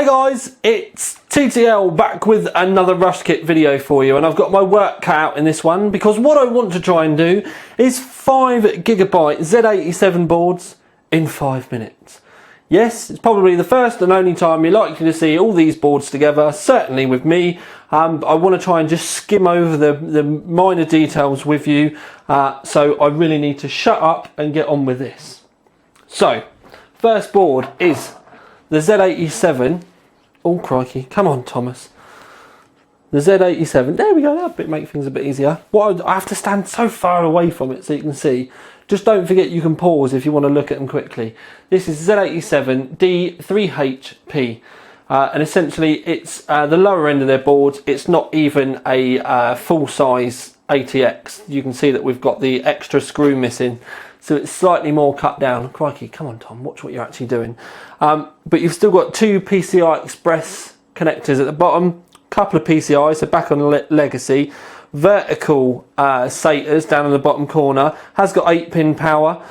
Hey guys, it's TTL back with another Rush Kit video for you, and I've got my work cut out in this one because what I want to try and do is 5 Gigabyte Z87 boards in 5 minutes. Yes, it's probably the first and only time you're likely to see all these boards together, certainly with me. I want to try and just skim over the minor details with you, so I really need to shut up and get on with this. So, first board is the Z87. Oh crikey, come on Thomas. The Z87, there we go, that'll make things a bit easier. I have to stand so far away from it so you can see. Just don't forget you can pause if you want to look at them quickly. This is Z87 D3HP. And essentially it's the lower end of their boards. It's not even a full-size ATX. You can see that we've got the extra screw missing. So it's slightly more cut down. Crikey, come on Tom, watch what you're actually doing. But you've still got 2 PCI Express connectors at the bottom, couple of PCIs, so back on Legacy. Vertical SATAs down in the bottom corner, has got 8-pin power.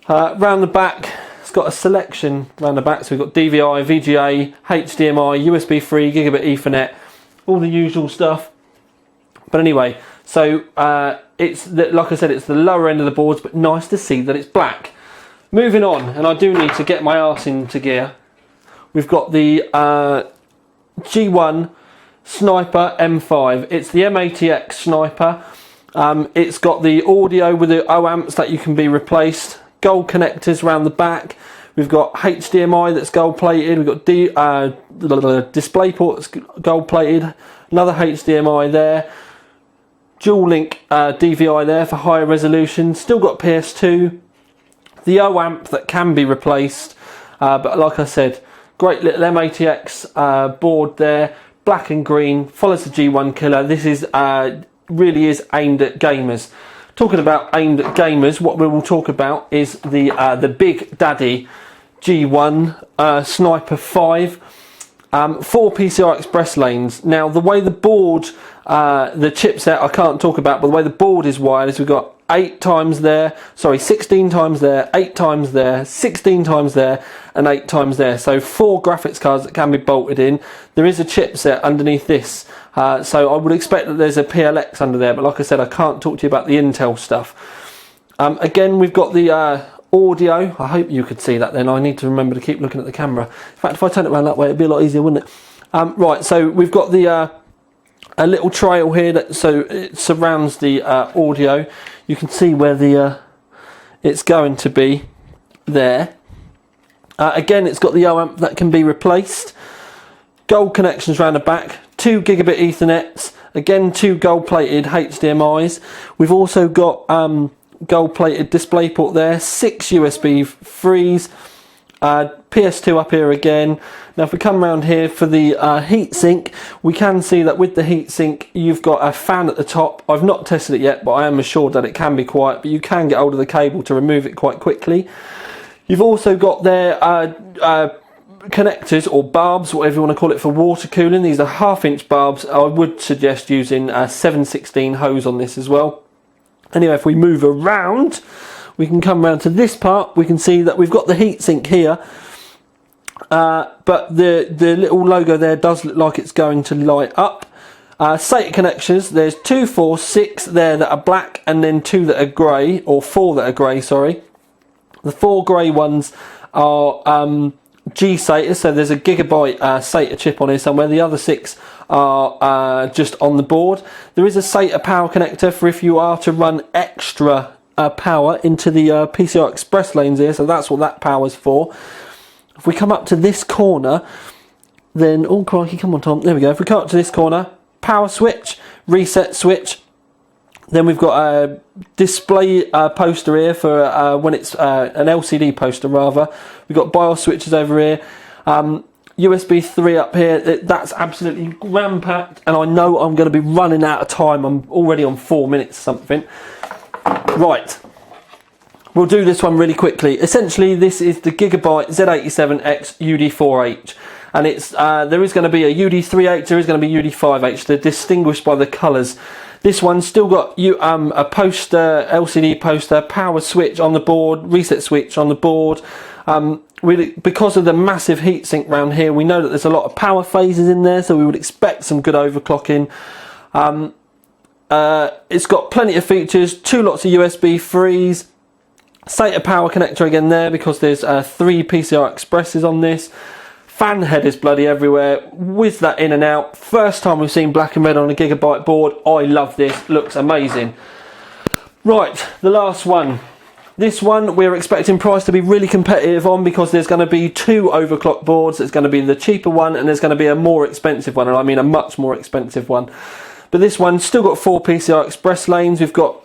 Round the back, it's got a selection round the back, so we've got DVI, VGA, HDMI, USB 3, Gigabit Ethernet, all the usual stuff. But anyway, so it's like I said, it's the lower end of the boards, but nice to see that it's black. Moving on, and I do need to get my arse into gear. We've got the G1 Sniper M5. It's the M80X Sniper. It's got the audio with the O amps that you can be replaced. Gold connectors around the back. We've got HDMI that's gold plated. We've got DisplayPort that's gold plated. Another HDMI there. Dual link DVI there for higher resolution. Still got PS2. The O amp that can be replaced. But like I said, great little M80X board there. Black and green, follows the G1 killer. This is really is aimed at gamers. Talking about aimed at gamers, what we will talk about is the Big Daddy G1 Sniper 5. 4 PCI Express lanes. Now the way the board, the chipset I can't talk about, but the way the board is wired is we've got 16 times there, 8 times there, 16 times there, and 8 times there. So 4 graphics cards that can be bolted in. There is a chipset underneath this, so I would expect that there's a PLX under there, but like I said, I can't talk to you about the Intel stuff. Again, we've got the audio. I hope you could see that then. I need to remember to keep looking at the camera. In fact, if I turn it around that way, it'd be a lot easier, wouldn't it? Right, so we've got the a little trail here that so it surrounds the audio. You can see where the it's going to be there. Again, it's got the O amp that can be replaced. Gold connections around the back. 2 Gigabit Ethernets. Again, 2 gold plated HDMIs. We've also got gold plated DisplayPort there. 6 USB 3s. PS2 up here again. Now if we come around here for the heatsink, we can see that with the heatsink you've got a fan at the top. I've not tested it yet, but I am assured that it can be quiet, but you can get hold of the cable to remove it quite quickly. You've also got their connectors or barbs, whatever you want to call it, for water cooling. These are 1/2-inch barbs. I would suggest using a 7/16 hose on this as well. Anyway, if we move around, we can come around to this part. We can see that we've got the heatsink here, but the little logo there does look like it's going to light up. SATA connections, there's 2, 4, 6 there that are black, and then 2 that are grey, or 4 that are grey, sorry. The 4 grey ones are G SATA, so there's a Gigabyte SATA chip on here somewhere. The other 6 are just on the board. There is a SATA power connector for if you are to run extra power into the PCI Express lanes here, so that's what that power's for. If we come up to this corner, then, oh crikey, come on Tom, there we go. If we come up to this corner, power switch, reset switch. Then we've got a display poster here for when it's an LCD poster rather. We've got BIOS switches over here. USB 3 up here. That's absolutely ram-packed, and I know I'm going to be running out of time. I'm already on 4 minutes or something. Right, we'll do this one really quickly. Essentially, this is the Gigabyte Z87X UD4H, and it's there is going to be a UD3H, there is going to be UD5H. They're distinguished by the colours. This one's still got a poster, LCD poster, power switch on the board, reset switch on the board. because of the massive heatsink around here, we know that there's a lot of power phases in there, so we would expect some good overclocking. It's got plenty of features, 2 lots of USB 3s, SATA power connector again there because there's 3 PCI Expresses on this. Fan head is bloody everywhere, whiz that in and out. First time we've seen black and red on a Gigabyte board. I love this, looks amazing. Right, the last one. This one we're expecting price to be really competitive on because there's going to be 2 overclock boards. There's going to be the cheaper one and there's going to be a more expensive one, and I mean a much more expensive one. But this one's still got 4 PCI Express lanes. We've got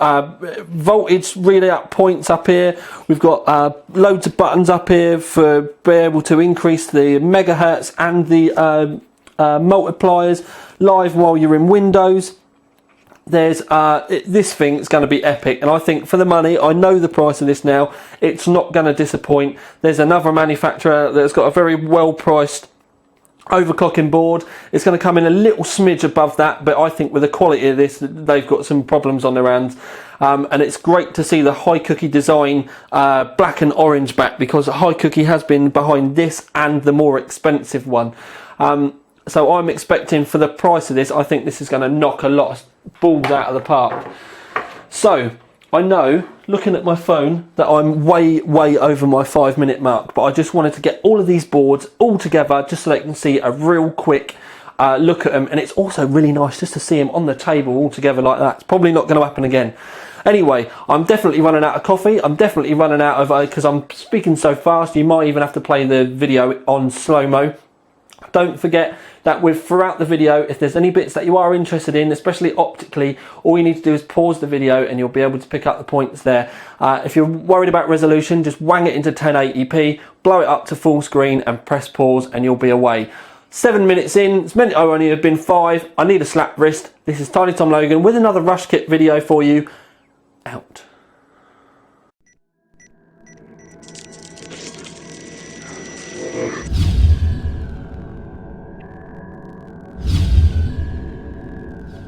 voltage relay out points up here. We've got loads of buttons up here for being able to increase the megahertz and the multipliers live while you're in Windows. There's this thing is going to be epic, and I think for the money, I know the price of this now, it's not going to disappoint. There's another manufacturer that's got a very well priced overclocking board. It's going to come in a little smidge above that, but I think with the quality of this, they've got some problems on their hands. And it's great to see the High Cookie design black and orange back, because High Cookie has been behind this and the more expensive one. So I'm expecting for the price of this, I think this is going to knock a lot of balls out of the park. So I know, looking at my phone, that I'm way over my 5-minute mark, but I just wanted to get all of these boards all together just so they can see a real quick look at them. And it's also really nice just to see them on the table all together like that. It's probably not going to happen again. Anyway, I'm definitely running out of coffee. I'm definitely running out of, because I'm speaking so fast, you might even have to play the video on slow-mo. Don't forget that throughout the video, if there's any bits that you are interested in, especially optically, all you need to do is pause the video and you'll be able to pick up the points there. If you're worried about resolution, just wang it into 1080p, blow it up to full screen and press pause and you'll be away. 7 minutes in, it's meant to only have been 5. I need a slap wrist. This is Tiny Tom Logan with another Rush Kit video for you. Out.